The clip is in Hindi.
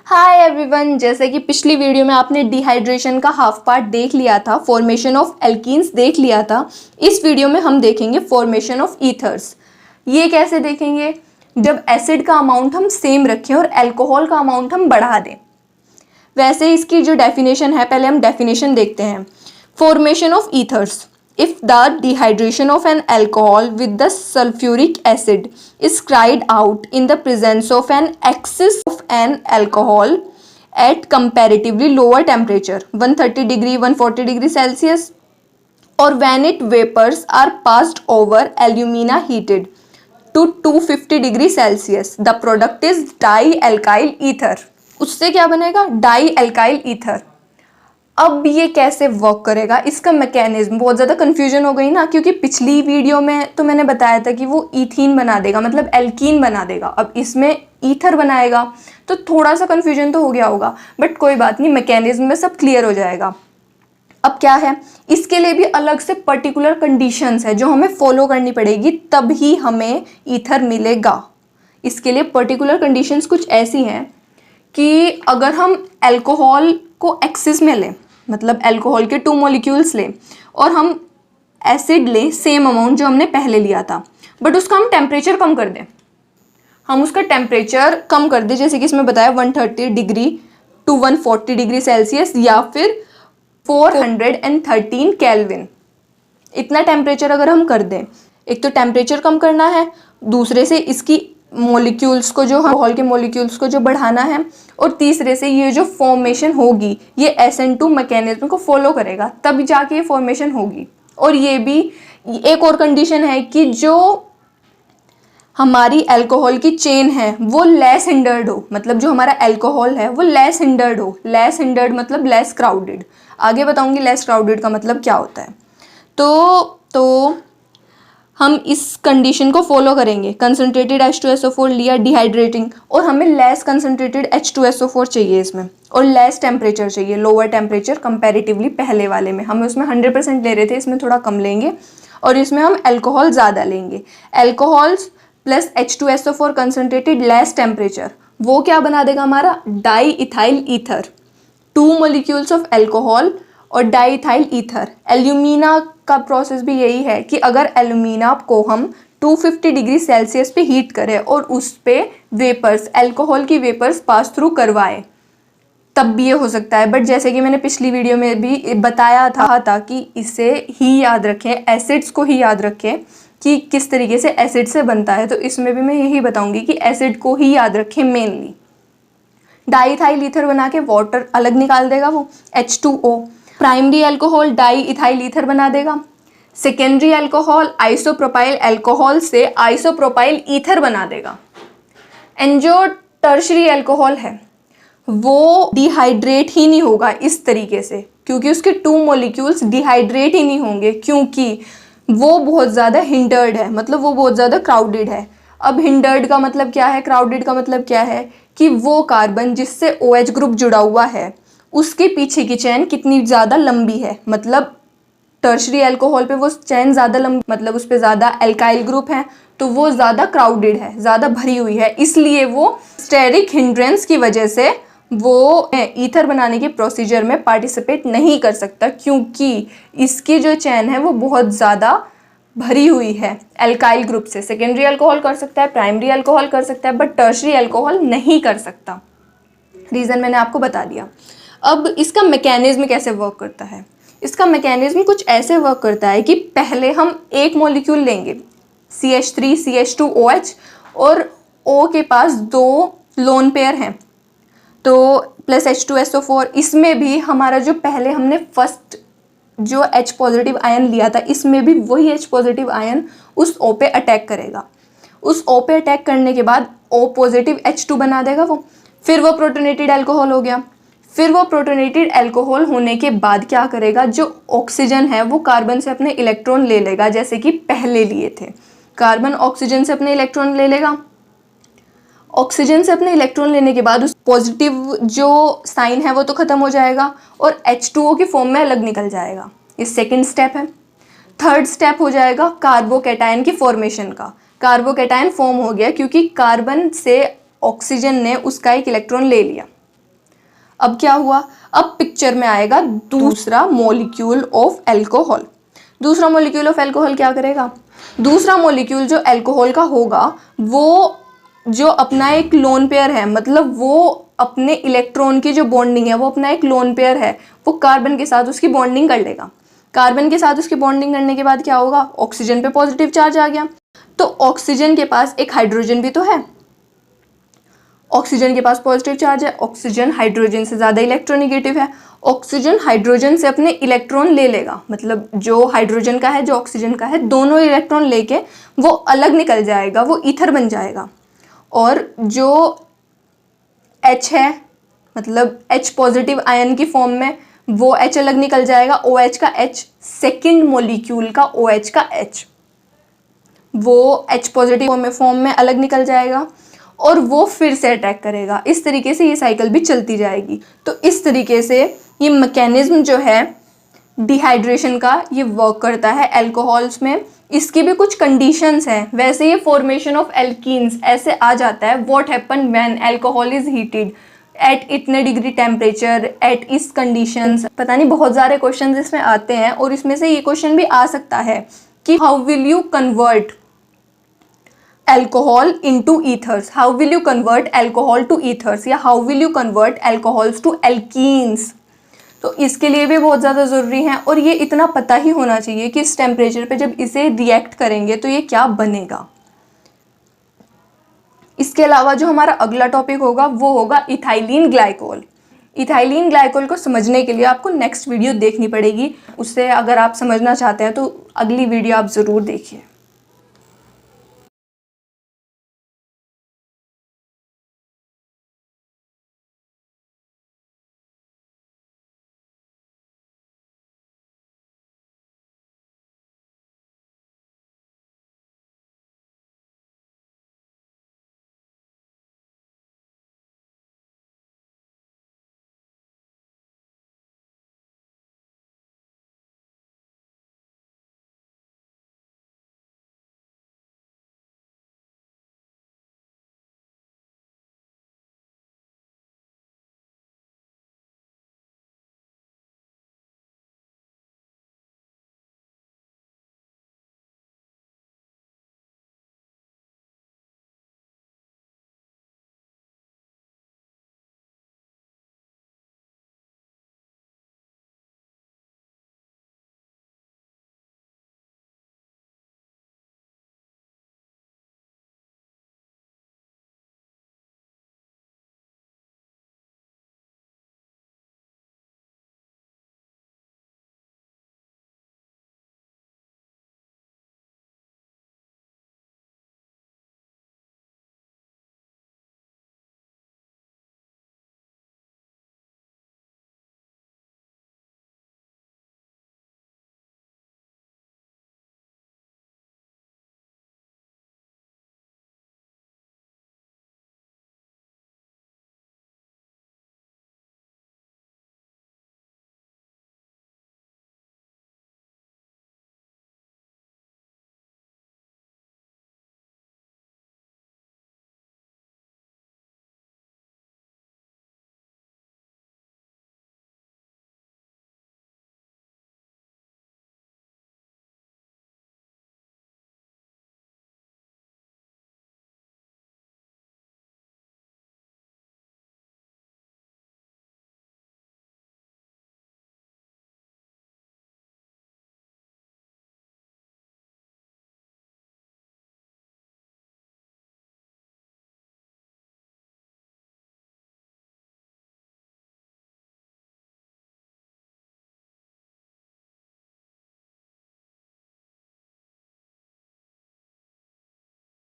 हाय एवरीवन, जैसे कि पिछली वीडियो में आपने डिहाइड्रेशन का हाफ पार्ट देख लिया था, फॉर्मेशन ऑफ एल्कीन्स देख लिया था। इस वीडियो में हम देखेंगे फॉर्मेशन ऑफ ईथर्स। ये कैसे देखेंगे? जब एसिड का अमाउंट हम सेम रखें और अल्कोहल का अमाउंट हम बढ़ा दें। वैसे इसकी जो डेफिनेशन है, पहले हम डेफिनेशन देखते हैं। Formation of ethers: if the dehydration of an alcohol with the sulfuric acid is carried out in the presence of an excess of an alcohol at comparatively lower temperature 130 degree 140 degree Celsius, or when its vapors are passed over alumina heated to 250 degree Celsius, the product is dialkyl ether। उससे क्या बनेगा? डाईएल्काइल ईथर। अब ये कैसे वर्क करेगा, इसका मैकेनिज्म। बहुत ज़्यादा कन्फ्यूजन हो गई ना, क्योंकि पिछली वीडियो में तो मैंने बताया था कि वो ईथीन बना देगा, मतलब एल्कीन बना देगा। अब इसमें ईथर बनाएगा, तो थोड़ा सा कन्फ्यूजन तो हो गया होगा, बट कोई बात नहीं, मैकेनिज्म में सब क्लियर हो जाएगा। अब क्या है, इसके लिए भी अलग से पर्टिकुलर कंडीशंस है जो हमें फॉलो करनी पड़ेगी, तभी हमें ईथर मिलेगा। इसके लिए पर्टिकुलर कंडीशंस कुछ ऐसी हैं कि अगर हम अल्कोहल को एक्सेस में लें, मतलब अल्कोहल के 2 मॉलिक्यूल्स लें, और हम एसिड लें सेम अमाउंट जो हमने पहले लिया था, बट उसका हम टेम्परेचर कम कर दें। हम उसका टेम्परेचर कम कर दें, जैसे कि इसमें बताया 130 डिग्री टू 140 डिग्री सेल्सियस या फिर 413 केल्विन। इतना टेम्परेचर अगर हम कर दें, एक तो टेम्परेचर कम करना है, दूसरे से इसकी मॉलिक्यूल्स को, जो अल्कोहल के मॉलिक्यूल्स को जो बढ़ाना है, और तीसरे से ये जो फॉर्मेशन होगी ये SN2 मैकेनिज्म को फॉलो करेगा, तब जाके ये फॉर्मेशन होगी। और ये भी एक और कंडीशन है कि जो हमारी अल्कोहल की चेन है वो लेस हिंडर्ड हो, मतलब जो हमारा अल्कोहल है वो लेस हिंडर्ड हो। लेस हिंडर्ड मतलब लेस क्राउडेड। आगे बताऊंगी लेस क्राउडेड का मतलब क्या होता है। तो हम इस कंडीशन को फॉलो करेंगे। कंसनट्रेटेड H2SO4 लिया डिहाइड्रेटिंग, और हमें लेस कंसनट्रेटेड H2SO4 चाहिए इसमें, और लेस टेम्परेचर चाहिए, लोअर टेम्परेचर कंपैरेटिवली पहले वाले में। हम उसमें 100% ले रहे थे, इसमें थोड़ा कम लेंगे, और इसमें हम अल्कोहल ज़्यादा लेंगे। Alcohols plus H2SO4 concentrated less temperature, वो क्या बना देगा हमारा? Di ethyl ether. 2 molecules of alcohol और डाईइथाइल ईथर। एल्यूमिना का प्रोसेस भी यही है कि अगर एल्यूमिना को हम 250 डिग्री सेल्सियस पे हीट करें और उस पे वेपर्स, अल्कोहल की वेपर्स पास थ्रू करवाएं, तब भी ये हो सकता है। बट जैसे कि मैंने पिछली वीडियो में भी बताया था कि इसे ही याद रखें, एसिड्स को ही याद रखें कि किस तरीके से एसिड से बनता है। तो इसमें भी मैं यही बताऊंगी कि एसिड को ही याद रखें मेनली। डाईइथाइल ईथर बना के वाटर अलग निकाल देगा वो H2O। Primary alcohol di ethyl ether बना देगा। सेकेंडरी अल्कोहल आइसोप्रोपाइल अल्कोहल से आइसोप्रोपाइल ईथर बना देगा। एंड जो टर्शरी अल्कोहल है वो डिहाइड्रेट ही नहीं होगा इस तरीके से, क्योंकि उसके 2 मॉलिक्यूल्स डिहाइड्रेट ही नहीं होंगे, क्योंकि वो बहुत ज़्यादा हिंडर्ड है, मतलब वो बहुत ज़्यादा क्राउडेड है। अब हिंडर्ड का मतलब क्या है, क्राउडेड का मतलब क्या है कि वो कार्बन जिससे OH ग्रुप जुड़ा हुआ है उसके पीछे की चैन कितनी ज़्यादा लंबी है। मतलब टर्शरी अल्कोहल पे वो चैन ज़्यादा लंबी, मतलब उस पर ज़्यादा अल्काइल ग्रुप है, तो वो ज़्यादा क्राउडेड है, ज़्यादा भरी हुई है, इसलिए वो स्टेरिक हिंड्रेंस की वजह से वो ईथर बनाने के प्रोसीजर में पार्टिसिपेट नहीं कर सकता, क्योंकि इसकी जो चैन है वो बहुत ज़्यादा भरी हुई है अल्काइल ग्रुप से। सेकेंडरी अल्कोहल कर सकता है, प्राइमरी अल्कोहल कर सकता है, बट टर्शरी अल्कोहल नहीं कर सकता। रीज़न मैंने आपको बता दिया। अब इसका मैकेनिज्म कैसे वर्क करता है? इसका मैकेनिज्म कुछ ऐसे वर्क करता है कि पहले हम एक मॉलिक्यूल लेंगे CH3 CH2OH, और O के पास 2 लोन पेयर हैं, तो प्लस H2SO4। इसमें भी हमारा जो पहले हमने फर्स्ट जो H पॉजिटिव आयन लिया था, इसमें भी वही H पॉजिटिव आयन उस O पे अटैक करेगा। उस O पे अटैक करने के बाद O पॉजिटिव H2 बना देगा वो, फिर वो प्रोटोनेटेड अल्कोहल हो गया। फिर वो प्रोटोनेटेड अल्कोहल होने के बाद क्या करेगा, जो ऑक्सीजन है वो कार्बन से अपने इलेक्ट्रॉन ले लेगा, जैसे कि पहले लिए थे। कार्बन ऑक्सीजन से अपने इलेक्ट्रॉन ले लेगा। ऑक्सीजन से अपने इलेक्ट्रॉन लेने के बाद उस पॉजिटिव जो साइन है वो तो ख़त्म हो जाएगा और H2O की फॉर्म में अलग निकल जाएगा। ये सेकेंड स्टेप है। थर्ड स्टेप हो जाएगा कार्बोकैटायन की फॉर्मेशन का। कार्बोकैटायन फॉर्म हो गया क्योंकि कार्बन से ऑक्सीजन ने उसका एक इलेक्ट्रॉन ले लिया। अब क्या हुआ, अब पिक्चर में आएगा दूसरा मॉलिक्यूल ऑफ एल्कोहल। दूसरा मॉलिक्यूल ऑफ एल्कोहल क्या करेगा, दूसरा मॉलिक्यूल जो एल्कोहल का होगा वो जो अपना एक लोन पेयर है, मतलब वो अपने इलेक्ट्रॉन की जो बॉन्डिंग है वो अपना एक लोन पेयर है, वो कार्बन के साथ उसकी बॉन्डिंग कर लेगा। कार्बन के साथ उसकी बॉन्डिंग करने के बाद क्या होगा, ऑक्सीजन पे पॉजिटिव चार्ज आ गया, तो ऑक्सीजन के पास एक हाइड्रोजन भी तो है, ऑक्सीजन के पास पॉजिटिव चार्ज है, ऑक्सीजन हाइड्रोजन से ज़्यादा इलेक्ट्रोनेगेटिव है, ऑक्सीजन हाइड्रोजन से अपने इलेक्ट्रॉन ले लेगा, मतलब जो हाइड्रोजन का है जो ऑक्सीजन का है दोनों इलेक्ट्रॉन लेके वो अलग निकल जाएगा, वो ईथर बन जाएगा। और जो H है, मतलब H पॉजिटिव आयन की फॉर्म में, वो H अलग निकल जाएगा, OH का H, सेकेंड मॉलिक्यूल का OH का H, वो H पॉजिटिव फॉर्म में अलग निकल जाएगा और वो फिर से अटैक करेगा। इस तरीके से ये साइकिल भी चलती जाएगी। तो इस तरीके से ये मैकेनिज्म जो है डिहाइड्रेशन का ये वर्क करता है एल्कोहल्स में। इसकी भी कुछ कंडीशंस हैं, वैसे ये फॉर्मेशन ऑफ एल्कीन्स ऐसे आ जाता है, what happen when alcohol is heated at इतने डिग्री टेम्परेचर एट इस कंडीशंस। पता नहीं बहुत सारे क्वेश्चंस इसमें आते हैं और इसमें से ये क्वेश्चन भी आ सकता है कि how will you convert alcohol into ethers, how will you convert alcohol to ethers, या how will you convert alcohols to alkenes। तो इसके लिए भी बहुत ज़्यादा ज़रूरी है और ये इतना पता ही होना चाहिए कि इस टेम्परेचर पे जब इसे रिएक्ट करेंगे तो ये क्या बनेगा। इसके अलावा जो हमारा अगला टॉपिक होगा वो होगा इथाइलिन ग्लाइकोल। इथाइलिन ग्लाइकोल को समझने के लिए आपको नेक्स्ट वीडियो देखनी पड़ेगी, उससे अगर आप समझना चाहते हैं तो अगली वीडियो आप ज़रूर देखिए।